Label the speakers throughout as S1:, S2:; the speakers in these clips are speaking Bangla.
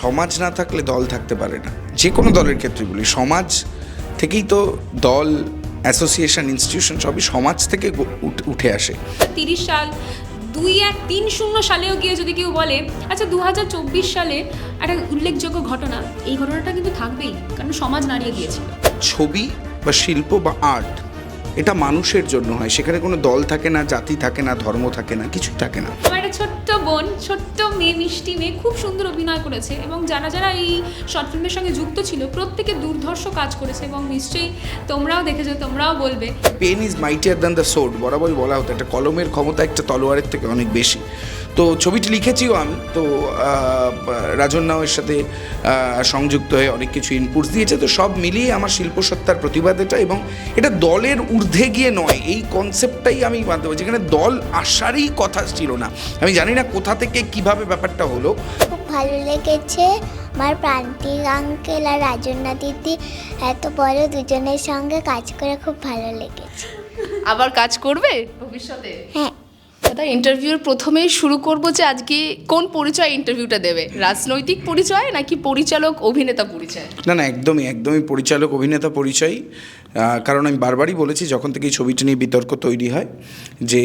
S1: সমাজ না থাকলে দল থাকতে পারে না। যে কোনো দলের ক্ষেত্রে বলি, সমাজ থেকেই তো দল, অ্যাসোসিয়েশন, ইনস্টিটিউশন সবই সমাজ থেকে উঠে আসে।
S2: 30 সাল 2130 সালেও গিয়ে যদি কেউ বলে আচ্ছা 2024 সালে একটা উল্লেখযোগ্য ঘটনা, এই ঘটনাটা কিন্তু থাকবেই, কারণ সমাজ নাড়িয়ে গিয়েছিল।
S1: ছবি বা শিল্প বা আর্ট এটা মানুষের জন্য হয়, সেখানে কোনো দল থাকে না, জাতি থাকে না, ধর্ম থাকে না, কিছুই থাকে না।
S2: আমার একটা ছোট্ট বোন, ছোট্ট মেয়ে, মিষ্টি মেয়ে, খুব সুন্দর অভিনয় করেছে এবং যারা যারা এই শর্ট ফিল্মের সঙ্গে যুক্ত ছিল প্রত্যেকে দুর্ধর্ষ কাজ করেছে এবং নিশ্চয়ই তোমরাও দেখেছো, তোমরাও বলবে।
S1: Pen is mightier than the sword, বরাবরই বলা হতো একটা কলমের ক্ষমতা একটা তলোয়ারের থেকে অনেক বেশি। তো ছবিটি লিখেছিও আমি, তো রাজন্যাওয়ের সাথে সংযুক্ত হয়ে অনেক কিছু ইনপুটস দিয়েছে। তো সব মিলিয়ে আমার শিল্পসত্তার প্রতিবাদ এটা, এবং এটা দলের ঊর্ধ্বে গিয়ে নয়, এই কনসেপ্টটাই আমি মানতে পারছি। যেখানে দল আসারই কথা ছিল না। আমি জানি না কোথা থেকে কিভাবে ব্যাপারটা হলো।
S3: খুব ভালো লেগেছে। আমার প্রান্তিক আঙ্কেল আর রাজন্যা দিদি এত বড় দুজনের সঙ্গে কাজ করে খুব ভালো লেগেছে।
S4: আবার কাজ করবে ভবিষ্যতে?
S3: হ্যাঁ।
S4: দাদা, ইন্টারভিউর প্রথমেই শুরু করব যে আজকে কোন পরিচয় ইন্টারভিউটা দেবে? রাজনৈতিক পরিচয় নাকি পরিচালক অভিনেতা পরিচয়?
S1: না, একদমই পরিচালক অভিনেতা পরিচয়। কারণ আমি বারবারই বলেছি, যখন থেকে এই ছবিটা নিয়ে বিতর্ক তৈরি হয়, যে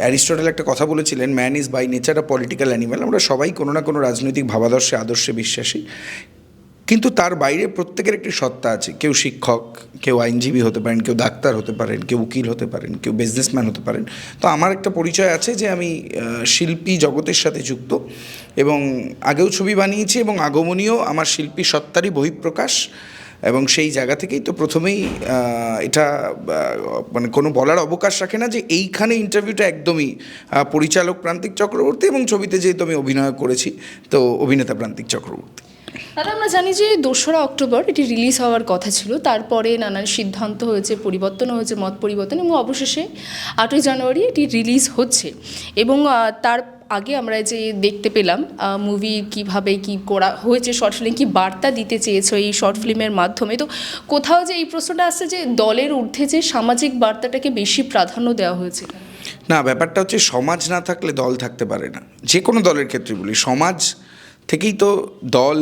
S1: অ্যারিস্টটল একটা কথা বলেছিলেন, man is by nature a political animal. আমরা সবাই কোনো না কোনো রাজনৈতিক ভাবাদর্শে, আদর্শে বিশ্বাসী, কিন্তু তার বাইরে প্রত্যেকের একটি সত্তা আছে। কেউ শিক্ষক, কেউ আইনজীবী হতে পারেন, কেউ ডাক্তার হতে পারেন, কেউ উকিল হতে পারেন, কেউ বিজনেসম্যান হতে পারেন। তো আমার একটা পরিচয় আছে যে আমি শিল্পী জগতের সাথে যুক্ত, এবং আগেও ছবি বানিয়েছি, এবং আগমনীয় আমার শিল্পী সত্তারই বহিঃপ্রকাশ। এবং সেই জায়গা থেকেই তো প্রথমেই এটা মানে কোনো বলার অবকাশ রাখে না যে এইখানে ইন্টারভিউটা একদমই পরিচালক প্রান্তিক চক্রবর্তী, এবং ছবিতে যেহেতু আমি অভিনয় করেছি তো অভিনেতা প্রান্তিক চক্রবর্তী।
S4: দাদা, আমরা জানি যে 2রা অক্টোবর এটি রিলিজ হওয়ার কথা ছিল, তারপরে নানান সিদ্ধান্ত হয়েছে, পরিবর্তন হয়েছে, মত পরিবর্তন, এবং অবশেষে 8ই জানুয়ারি এটি রিলিজ হচ্ছে। এবং তার আগে আমরা যে দেখতে পেলাম মুভি কীভাবে কী করা হয়েছে, শর্ট ফিল্ম কী বার্তা দিতে চেয়েছো এই শর্ট ফিল্মের মাধ্যমে। তো কোথাও যে এই প্রশ্নটা আসছে যে দলের ঊর্ধ্বে যে সামাজিক বার্তাটাকে বেশি প্রাধান্য দেওয়া হয়েছে।
S1: না, ব্যাপারটা হচ্ছে সমাজ না থাকলে দল থাকতে পারে না। যে কোনো দলের ক্ষেত্রে বলি, সমাজ থেকেই তো দল,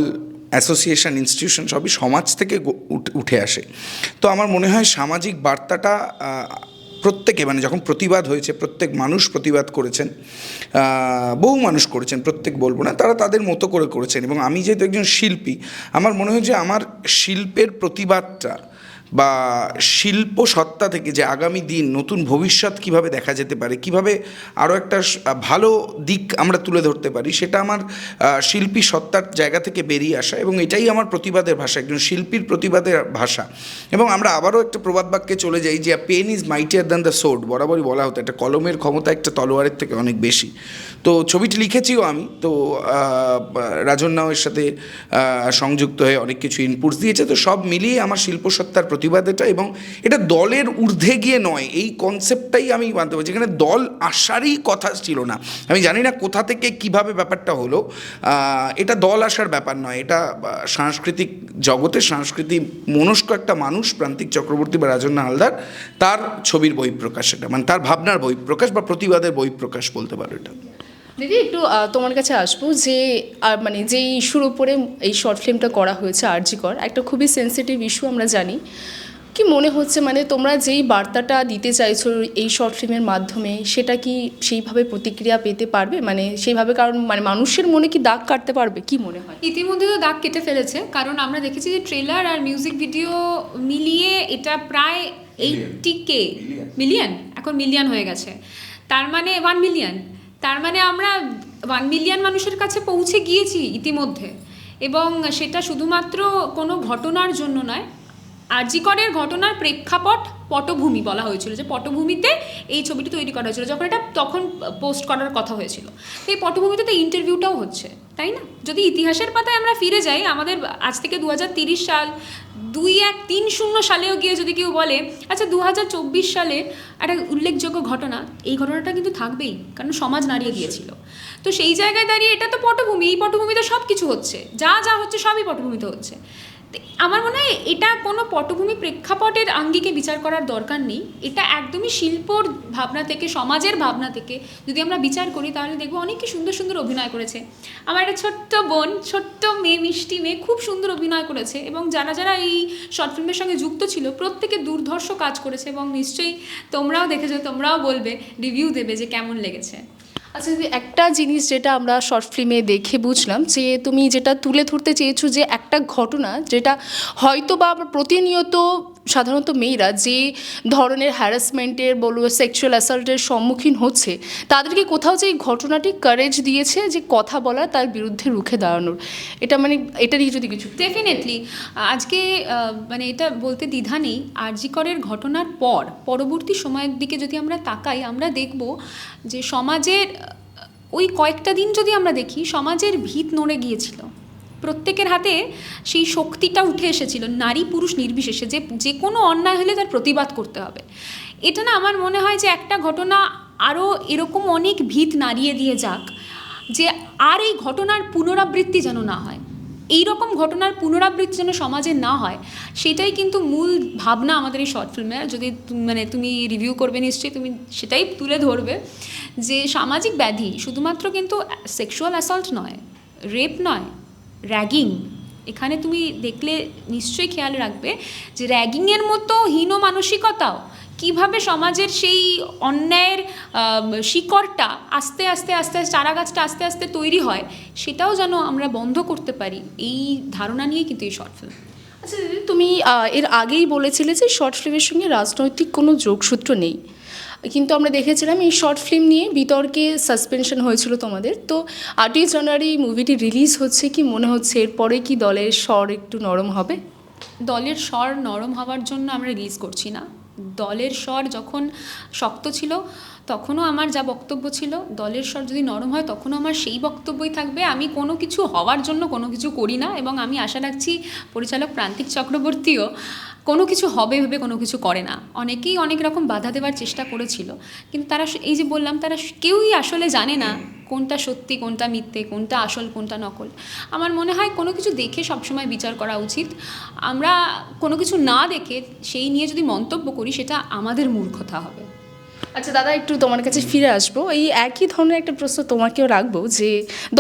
S1: অ্যাসোসিয়েশন, ইনস্টিটিউশন সবই সমাজ থেকে উঠে আসে। তো আমার মনে হয় সামাজিক বার্তাটা প্রত্যেকে, মানে যখন প্রতিবাদ হয়েছে, প্রত্যেক মানুষ প্রতিবাদ করেছেন, বহু মানুষ করেছেন, প্রত্যেক বলবো না, তারা তাদের মতো করে করেছেন। এবং আমি যেহেতু একজন শিল্পী, আমার মনে হয় যে আমার শিল্পের প্রতিবাদটা বা শিল্প সত্তা থেকে যে আগামী দিন, নতুন ভবিষ্যৎ কিভাবে দেখা যেতে পারে, কিভাবে আরও একটা ভালো দিক আমরা তুলে ধরতে পারি, সেটা আমার শিল্পী সত্তার জায়গা থেকে বেরিয়ে আসা, এবং এটাই আমার প্রতিবাদের ভাষা, একজন শিল্পীর প্রতিবাদের ভাষা। এবং আমরা আবারও একটা প্রবাদ বাক্যে চলে যাই যে pen is mightier than the sword, বরাবরই বলা হতো একটা কলমের ক্ষমতা একটা তলোয়ারের থেকে অনেক বেশি। তো ছবিটি লিখেছিও আমি, তো রাজন্যাওয়ের সাথে সংযুক্ত হয়ে অনেক কিছু ইনপুটস দিয়েছে। তো সব মিলিয়ে আমার শিল্পসত্তার প্রতিবাদ এটা, এবং এটা দলের ঊর্ধ্বে গিয়ে নয়, এই কনসেপ্টটাই আমি মানতে পারছি। যেখানে দল আসারই কথা ছিল না। আমি জানি না কোথা থেকে কিভাবে ব্যাপারটা হলো। এটা দল আসার ব্যাপার নয়, এটা সাংস্কৃতিক জগতে সাংস্কৃতিক মনস্ক একটা মানুষ, প্রান্তিক চক্রবর্তী বা রাজন্যা হালদার, তার ছবির বহিঃপ্রকাশ, এটা মানে তার ভাবনার বহিঃপ্রকাশ বা প্রতিবাদের বহিঃপ্রকাশ বলতে পারো এটা।
S4: দিদি, একটু তোমার কাছে আসবো যে মানে যে ইস্যুর উপরে এই শর্ট ফিল্মটা করা হয়েছে, আরজি কর, একটা খুবই সেন্সিটিভ ইস্যু আমরা জানি। কি মনে হচ্ছে, মানে তোমরা যেই বার্তাটা দিতে চাইছো এই শর্ট ফিল্মের মাধ্যমে, সেটা কি সেইভাবে প্রতিক্রিয়া পেতে পারবে, মানে সেইভাবে, কারণ মানে মানুষের মনে কি দাগ কাটতে পারবে, কি মনে হয়?
S2: ইতিমধ্যে তো দাগ কেটে ফেলেছে, কারণ আমরা দেখেছি যে ট্রেলার আর মিউজিক ভিডিও মিলিয়ে এটা প্রায় 80K মিলিয়ন, এখন মিলিয়ন হয়ে গেছে। তার মানে 1 মিলিয়ন, তার মানে আমরা 1 মিলিয়ন মানুষের কাছে পৌঁছে গিয়েছি ইতিমধ্যে। এবং সেটা শুধুমাত্র কোনো ঘটনার জন্য নয়, আরজি করের ঘটনার প্রেক্ষাপট পটভূমি বলা হয়েছিল, যে পটভূমিতে এই ছবিটি তৈরি করা হয়েছিল যখন এটা তখন পোস্ট করার কথা হয়েছিল। তো এই পটভূমিতে তো ইন্টারভিউটাও হচ্ছে, তাই না? যদি ইতিহাসের পাতায় আমরা ফিরে যাই, আমাদের আজ থেকে 2030 সাল 2130 সালেও গিয়ে যদি কেউ বলে আচ্ছা 2024 সালে একটা উল্লেখযোগ্য ঘটনা, এই ঘটনাটা কিন্তু থাকবেই, কারণ সমাজ নাড়িয়ে গিয়েছিল। তো সেই জায়গায় দাঁড়িয়ে এটা তো পটভূমি, এই পটভূমিতে সব কিছু হচ্ছে, যা যা হচ্ছে সবই পটভূমিতে হচ্ছে। আমার মনে হয় এটা কোনো পটভূমি প্রেক্ষাপটের আঙ্গিকে বিচার করার দরকার নেই, এটা একদমই শিল্পর ভাবনা থেকে, সমাজের ভাবনা থেকে যদি আমরা বিচার করি তাহলে দেখবো অনেকে সুন্দর সুন্দর অভিনয় করেছে। আমার একটা ছোট্ট বোন, ছোট্ট মেয়ে, মিষ্টি মেয়ে, খুব সুন্দর অভিনয় করেছে, এবং যারা যারা এই শর্ট ফিল্মের সঙ্গে যুক্ত ছিল প্রত্যেকে দুর্ধর্ষ কাজ করেছে, এবং নিশ্চয়ই তোমরাও দেখেছো, তোমরাও বলবে, রিভিউ দেবে যে কেমন লেগেছে।
S4: আচ্ছা দিদি, একটা জিনিস যেটা আমরা শর্ট ফিল্মে দেখে বুঝলাম যে তুমি যেটা তুলে ধরতে চেয়েছো যে একটা ঘটনা যেটা হয়তো বা প্রতিনিয়ত সাধারণত মেয়েরা যে ধরনের হ্যারাসমেন্টের বলো, সেক্সুয়াল অ্যাসাল্টের সম্মুখীন হচ্ছে, তাদেরকে কোথাও যে এই ঘটনাটি কারেজ দিয়েছে যে কথা বলা, তার বিরুদ্ধে রুখে দাঁড়ানোর, এটা মানে এটা নিয়ে যদি কিছু।
S2: ডেফিনেটলি আজকে মানে এটা বলতে দ্বিধা নেই, আরজি করের ঘটনার পর পরবর্তী সময়ের দিকে যদি আমরা তাকাই, আমরা দেখব যে সমাজের ওই কয়েকটা দিন যদি আমরা দেখি, সমাজের ভিত নড়ে গিয়েছিল, প্রত্যেকের হাতে সেই শক্তিটা উঠে এসেছিল, নারী পুরুষ নির্বিশেষে, যে কোনো অন্যায় হলে তার প্রতিবাদ করতে হবে। এটা না আমার মনে হয় যে একটা ঘটনা আরও এরকম অনেক ভিত নাড়িয়ে দিয়ে যাক, যে আর এই ঘটনার পুনরাবৃত্তি যেন না হয়, এই রকম ঘটনার পুনরাবৃত্তি যেন সমাজে না হয়, সেটাই কিন্তু মূল ভাবনা আমাদের এই শর্ট ফিল্মে। যদি মানে তুমি রিভিউ করবে নিশ্চয়ই তুমি সেটাই তুলে ধরবে যে সামাজিক ব্যাধি শুধুমাত্র কিন্তু সেক্সুয়াল অ্যাসল্ট নয়, রেপ নয়, র্যাগিং। এখানে তুমি দেখলে নিশ্চয়ই খেয়াল রাখবে যে র্যাগিংয়ের মতো হীন মানসিকতাও কীভাবে সমাজের সেই অন্যায়ের শিকড়টা আস্তে আস্তে আস্তে আস্তে চারাগাছটা আস্তে আস্তে তৈরি হয়, সেটাও যেন আমরা বন্ধ করতে পারি, এই ধারণা নিয়েই কিন্তু এই শর্ট ফিল্ম।
S4: আচ্ছা দিদি, তুমি এর আগেই বলেছিলে যে শর্ট ফিল্মের সঙ্গে রাজনৈতিক কোনো যোগসূত্র নেই, কিন্তু আমরা দেখেছিলাম এই শর্ট ফিল্ম নিয়ে বিতর্কে সাসপেনশন হয়েছিল তোমাদের। তো 8ই জানুয়ারি মুভিটি রিলিজ হচ্ছে, কি মনে হচ্ছে এরপরে কি দলের স্বর একটু নরম হবে?
S2: দলের স্বর নরম হওয়ার জন্য আমরা রিলিজ করছি না। দলের স্বর যখন শক্ত ছিল তখনও আমার যা বক্তব্য ছিল, দলের স্বর যদি নরম হয় তখনও আমার সেই বক্তব্যই থাকবে। আমি কোনো কিছু হওয়ার জন্য কোনো কিছু করি না, এবং আমি আশা রাখছি পরিচালক প্রান্তিক চক্রবর্তীও কোনো কিছু হবে ভেবে কোনো কিছু করে না। অনেকেই অনেক রকম বাধা দেওয়ার চেষ্টা করেছিল, কিন্তু তারা এই যে বললাম, তারা কেউই আসলে জানে না কোনটা সত্যি, কোনটা মিথ্যে, কোনটা আসল, কোনটা নকল। আমার মনে হয় কোনো কিছু দেখে সবসময় বিচার করা উচিত। আমরা কোনো কিছু না দেখে সেই নিয়ে যদি মন্তব্য করি, সেটা আমাদের মূর্খতা হবে।
S4: আচ্ছা দাদা, একটু তোমার কাছে ফিরে আসবো। এই একই ধরনের একটা প্রশ্ন তোমাকেও রাখবো যে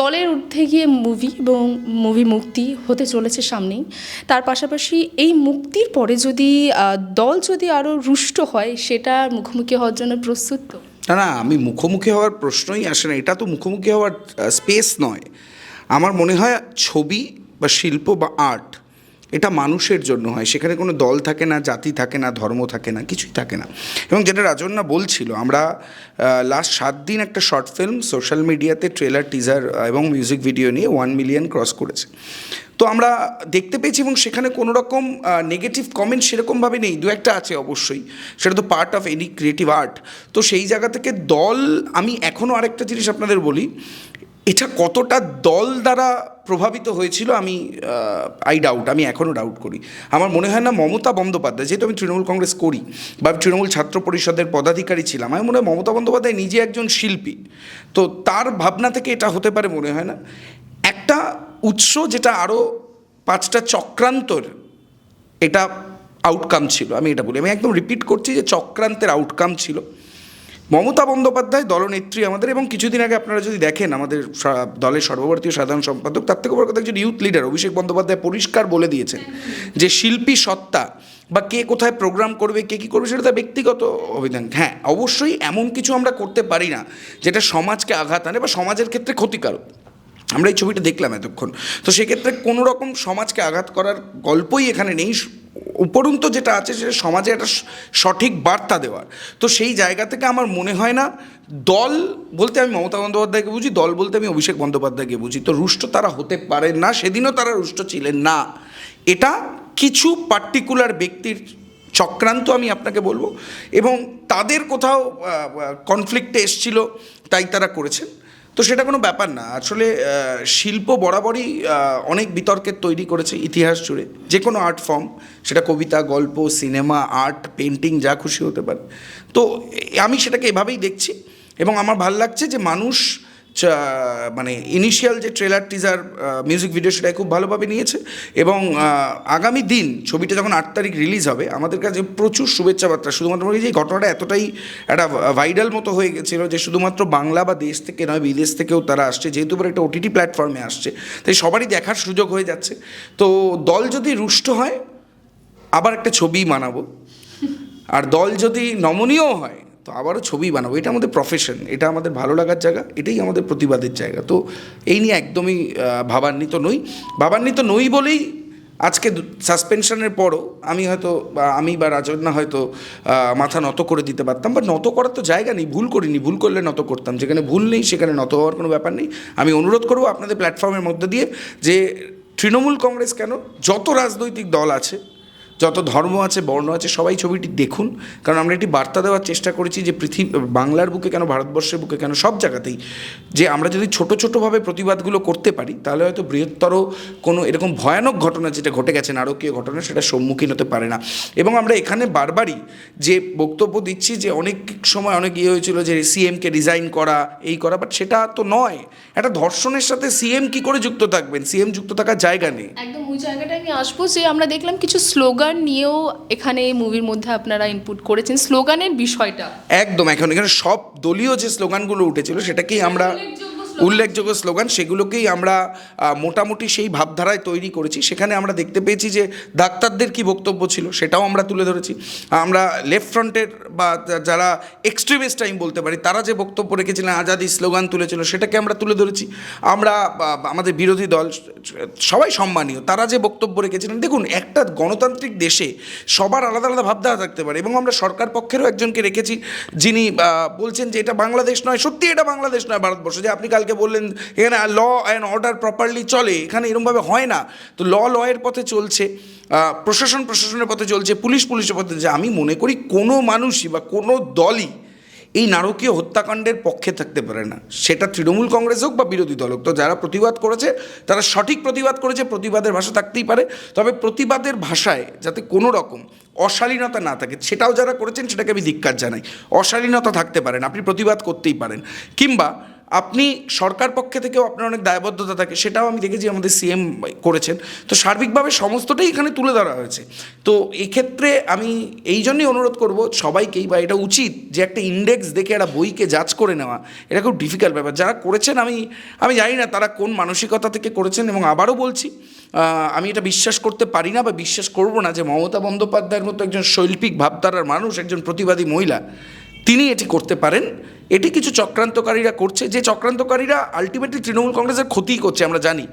S4: দলের ঊর্ধ্বে গিয়ে মুভি এবং মুভি মুক্তি হতে চলেছে সামনেই, তার পাশাপাশি এই মুক্তির পরে যদি দল যদি আরও রুষ্ট হয়, সেটা মুখোমুখি হওয়ার জন্য প্রস্তুত তো?
S1: না, আমি মুখোমুখি হওয়ার প্রশ্নই আসে না, এটা তো মুখোমুখি হওয়ার স্পেস নয়। আমার মনে হয় ছবি বা শিল্প বা আর্ট এটা মানুষের জন্য হয়, সেখানে কোনো দল থাকে না, জাতি থাকে না, ধর্ম থাকে না, কিছুই থাকে না। এবং যেটা রাজন্যা বলছিল, আমরা লাস্ট 7 দিন একটা শর্ট ফিল্ম সোশ্যাল মিডিয়াতে ট্রেলার, টিজার এবং মিউজিক ভিডিও নিয়ে 1 মিলিয়ন ক্রস করেছে। তো আমরা দেখতে পেয়েছি, এবং সেখানে কোনো রকম নেগেটিভ কমেন্ট সেরকমভাবে নেই, দু একটা আছে অবশ্যই, সেটা তো part of any creative art. তো সেই জায়গা থেকে দল, আমি এখনও আরেকটা জিনিস আপনাদের বলি, এটা কতটা দল দ্বারা প্রভাবিত হয়েছিল আমি আমি এখনও ডাউট করি। আমার মনে হয় না মমতা বন্দ্যোপাধ্যায়, যেহেতু আমি তৃণমূল কংগ্রেস করি বা তৃণমূল ছাত্র পরিষদের পদাধিকারী ছিলাম, আমি মনে হয় মমতা বন্দ্যোপাধ্যায় নিজে একজন শিল্পী, তো তার ভাবনা থেকে এটা হতে পারে মনে হয় না। একটা উৎস যেটা আরও 5টা চক্রান্তর এটা আউটকাম ছিল, আমি এটা বলি, আমি একদম রিপিট করছি যে চক্রান্তের আউটকাম ছিল। মমতা বন্দ্যোপাধ্যায় দলনেত্রী আমাদের, এবং কিছুদিন আগে আপনারা যদি দেখেন আমাদের দলের সর্বভারতীয় সাধারণ সম্পাদক, তার থেকে বড় কথা একজন ইউথ লিডার অভিষেক বন্দ্যোপাধ্যায় পরিষ্কার বলে দিয়েছেন যে শিল্পী সত্তা বা কে কোথায় প্রোগ্রাম করবে, কে কী করবে, সেটা তার ব্যক্তিগত অভিধান। হ্যাঁ, অবশ্যই এমন কিছু আমরা করতে পারি না যেটা সমাজকে আঘাত আনে বা সমাজের ক্ষেত্রে ক্ষতিকারক। আমরা এই ছবিটা দেখলাম এতক্ষণ, তো সেক্ষেত্রে কোনো রকম সমাজকে আঘাত করার গল্পই এখানে নেই। উপরন্তু যেটা আছে সেটা সমাজে একটা সঠিক বার্তা দেওয়ার। তো সেই জায়গা থেকে আমার মনে হয় না, দল বলতে আমি মমতা বন্দ্যোপাধ্যায়কে বুঝি, দল বলতে আমি অভিষেক বন্দ্যোপাধ্যায়কে বুঝি, তো রুষ্ট তারা হতে পারেন না, সেদিনও তারা রুষ্ট ছিলেন না। এটা কিছু পার্টিকুলার ব্যক্তির চক্রান্ত আমি আপনাকে বলবো, এবং তাদের কোথাও কনফ্লিক্টে এসছিল তাই তারা করেছেন, তো সেটা কোনো ব্যাপার না। আসলে শিল্প বরাবরই অনেক বিতর্কের তৈরি করেছে ইতিহাস জুড়ে, যে কোনো আর্ট ফর্ম, সেটা কবিতা, গল্প, সিনেমা, আর্ট, পেন্টিং, যা খুশি হতে পারে। তো আমি সেটাকে এভাবেই দেখছি, এবং আমার ভাল লাগছে যে মানুষ মানে ইনিশিয়াল যে ট্রেলার টিজার মিউজিক ভিডিও সেটাই খুব ভালোভাবে নিয়েছে এবং আগামী দিন ছবিটা যখন 8 তারিখ রিলিজ হবে আমাদের কাছে প্রচুর শুভেচ্ছা বার্তা। শুধুমাত্র এই ঘটনাটা এতটাই একটা ভাইরাল মতো হয়ে গেছিলো যে শুধুমাত্র বাংলা বা দেশ থেকে নয় বিদেশ থেকেও তারা আসছে, যেহেতু একটা OTT প্ল্যাটফর্মে আসছে তাই সবারই দেখার সুযোগ হয়ে যাচ্ছে। তো দল যদি রুষ্ট হয় আবার একটা ছবি বানাবো, আর দল যদি নমনীয় হয় তো আবারও ছবি বানাবো। এটা আমাদের প্রফেশন, এটা আমাদের ভালো লাগার জায়গা, এটাই আমাদের প্রতিবাদের জায়গা। তো এই নিয়ে একদমই ভাবান্বিত নই বলেই আজকে সাসপেনশনের পরও আমি বা রাজন্যা হয়তো মাথা নত করে দিতে পারতাম, বা নত করার তো জায়গা নেই। ভুল করিনি, ভুল করলে নত করতাম, যেখানে ভুল নেই সেখানে নত হওয়ার কোনো ব্যাপার নেই। আমি অনুরোধ করবো আপনাদের প্ল্যাটফর্মের মধ্যে দিয়ে যে তৃণমূল কংগ্রেস কেন, যত রাজনৈতিক দল আছে, যত ধর্ম আছে, বর্ণ আছে, সবাই ছবিটি দেখুন। কারণ আমরা একটি বার্তা দেওয়ার চেষ্টা করেছি যে বাংলার বুকে কেন, ভারতবর্ষের বুকে কেন, সব জায়গাতেই যে আমরা যদি ছোটো ছোটোভাবে প্রতিবাদগুলো করতে পারি তাহলে হয়তো বৃহত্তর কোনো এরকম ভয়ানক ঘটনা যেটা ঘটে গেছে, নারকীয় ঘটনা, সেটা সম্মুখীন হতে পারে না। এবং আমরা এখানে বারবারই যে বক্তব্য দিচ্ছি যে অনেক সময় অনেক হয়েছিল যে CMকে রিজাইন করা, এই করা, বাট সেটা তো নয়। একটা ধর্ষণের সাথে CM কী করে যুক্ত থাকবেন? CM যুক্ত থাকার জায়গা নেই।
S4: একদম ওই জায়গাটায় আমি আসবো যে আমরা দেখলাম কিছু স্লোগান নিয়েও এখানে মুভির মধ্যে আপনারা ইনপুট করেছেন, স্লোগানের বিষয়টা
S1: একদম এখানে সব দলীয় যে স্লোগানগুলো উঠেছিল সেটাকেই আমরা উল্লেখযোগ্য স্লোগান, সেগুলোকেই আমরা মোটামুটি সেই ভাবধারায় তৈরি করেছি। সেখানে আমরা দেখতে পেয়েছি যে ডাক্তারদের কি বক্তব্য ছিল সেটাও আমরা তুলে ধরেছি। আমরা লেফট ফ্রন্টের বা যারা এক্সট্রিমিস্ট আমি বলতে পারি তারা যে বক্তব্য রেখেছিলেন, আজাদি স্লোগান তুলেছিল, সেটাকে আমরা তুলে ধরেছি। আমরা আমাদের বিরোধী দল সবাই সম্মানীয়, তারা যে বক্তব্য রেখেছিলেন, দেখুন একটা গণতান্ত্রিক দেশে সবার আলাদা আলাদা ভাবধারা থাকতে পারে। এবং আমরা সরকার পক্ষেরও একজনকে রেখেছি যিনি বলছেন যে এটা বাংলাদেশ নয়, সত্যি এটা বাংলাদেশ নয়, ভারতবর্ষ। যে আপনি কালকে বললেন এখানে ল অ্যান্ড অর্ডার প্রপারলি চলে, এখানে এরকমভাবে হয় না। তো লয়ের পথে চলছে, প্রশাসনের পথে চলছে, পুলিশের পথে চলছে। আমি মনে করি কোনো মানুষই বা কোনো দলই এই নারকীয় হত্যাকাণ্ডের পক্ষে থাকতে পারে না, সেটা তৃণমূল কংগ্রেস হোক বা বিরোধী দল হোক। তো যারা প্রতিবাদ করেছে তারা সঠিক প্রতিবাদ করেছে, প্রতিবাদের ভাষা থাকতেই পারে, তবে প্রতিবাদের ভাষায় যাতে কোনো রকম অশালীনতা না থাকে সেটাও যারা করেছেন সেটাকে আমি ধিক্কার জানাই। অশালীনতা থাকতে পারেন, আপনি প্রতিবাদ করতেই পারেন, কিংবা আপনি সরকার পক্ষে থেকেও আপনার অনেক দায়বদ্ধতা থাকে, সেটাও আমি দেখেছি আমাদের CM করেছেন। তো সার্বিকভাবে সমস্তটাই এখানে তুলে ধরা হয়েছে। তো এক্ষেত্রে আমি এই জন্যই অনুরোধ করব সবাইকেই, বা এটা উচিত যে একটা ইন্ডেক্স দেখে একটা বইকে জাজ করে নেওয়া, এটা খুব ডিফিকাল্ট ব্যাপার। যারা করেছেন আমি জানি না তারা কোন মানসিকতা থেকে করেছেন। এবং আবারও বলছি, আমি এটা বিশ্বাস করতে পারি না বা বিশ্বাস করব না যে মমতা বন্দ্যোপাধ্যায়ের মতো একজন শৈল্পিক ভাবধারার মানুষ, একজন প্রতিবাদী মহিলা, তিনি এটি করতে পারেন। এটি কিছু চক্রান্তকারীরা করছে, যে চক্রান্তকারীরা আলটিমেটলি তৃণমূল কংগ্রেসের ক্ষতিই করছে। আমরা জানি,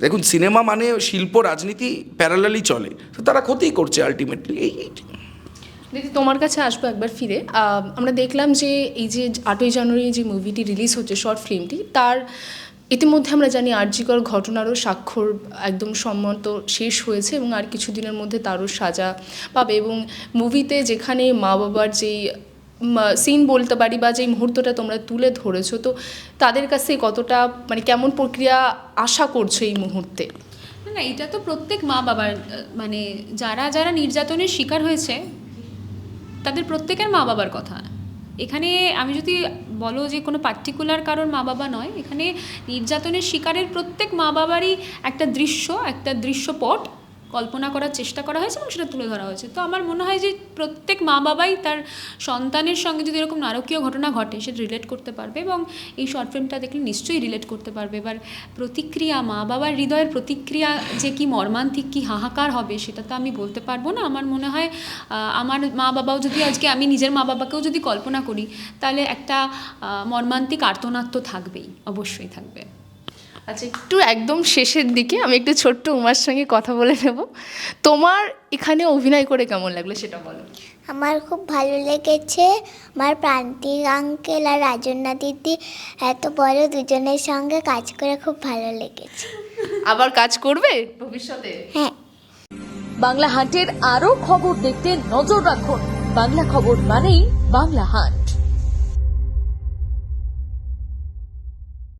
S1: দেখুন সিনেমা মানে শিল্প রাজনীতি প্যারালালি চলে, তো তারা ক্ষতিই করছে আলটিমেটলি।
S4: দিদি তোমার কাছে আসবো একবার ফিরে। আমরা দেখলাম যে এই যে 8ই জানুয়ারি যে মুভিটি রিলিজ হচ্ছে, শর্ট ফিল্মটি, তার ইতিমধ্যে আমরা জানি আরজিকর ঘটনারও স্বাক্ষর একদম সম্মত শেষ হয়েছে এবং আর কিছুদিনের মধ্যে তারও সাজা পাবে। এবং মুভিতে যেখানে মা বাবার যেই সিন বলতে পারি বা যেই মুহূর্তটা তোমরা তুলে ধরেছো, তো তাদের কাছে কতটা মানে কেমন প্রক্রিয়া আশা করছো এই মুহূর্তে?
S2: না, এটা তো প্রত্যেক মা বাবার, মানে যারা নির্যাতনের শিকার হয়েছে তাদের প্রত্যেকের মা বাবার কথা। এখানে আমি যদি বলো যে কোনো পার্টিকুলার কারোর মা বাবা নয়, এখানে নির্যাতনের শিকারের প্রত্যেক মা বাবারই একটা দৃশ্যপট কল্পনা করার চেষ্টা করা হয়েছে এবং সেটা তুলে ধরা হয়েছে। তো আমার মনে হয় যে প্রত্যেক মা বাবাই তার সন্তানের সঙ্গে যদি এরকম নারকীয় ঘটনা ঘটে সেটা রিলেট করতে পারবে, এবং এই শর্ট ফিল্মটা দেখলে নিশ্চয়ই রিলেট করতে পারবে। এবার প্রতিক্রিয়া, মা বাবার হৃদয়ের প্রতিক্রিয়া যে কি মর্মান্তিক, কি হাহাকার হবে সেটা তো আমি বলতে পারবো না। আমার মনে হয় আমার মা বাবাও যদি আজকে, আমি নিজের মা বাবাকেও যদি কল্পনা করি, তাহলে একটা মর্মান্তিক আর্তনাদ তো থাকবেই, অবশ্যই থাকবে।
S4: আচ্ছা, একটু একদম শেষের দিকে আমি একটু ছোট্ট উমার সঙ্গে কথা বলে নেব। তোমার এখানে অভিনয় করে কেমন লাগলো সেটা বলো।
S3: আমার খুব ভালো লেগেছে। আমার প্রান্তিক আঙ্কেল আর রাজন্যা দিদি এত বড় দুজনের সঙ্গে কাজ করে খুব ভালো লেগেছে।
S4: আবার কাজ করবে ভবিষ্যতে?
S3: হ্যাঁ।
S5: বাংলা হান্টের আরও খবর দেখতে নজর রাখুন। বাংলা খবর মানেই বাংলা হান্ট।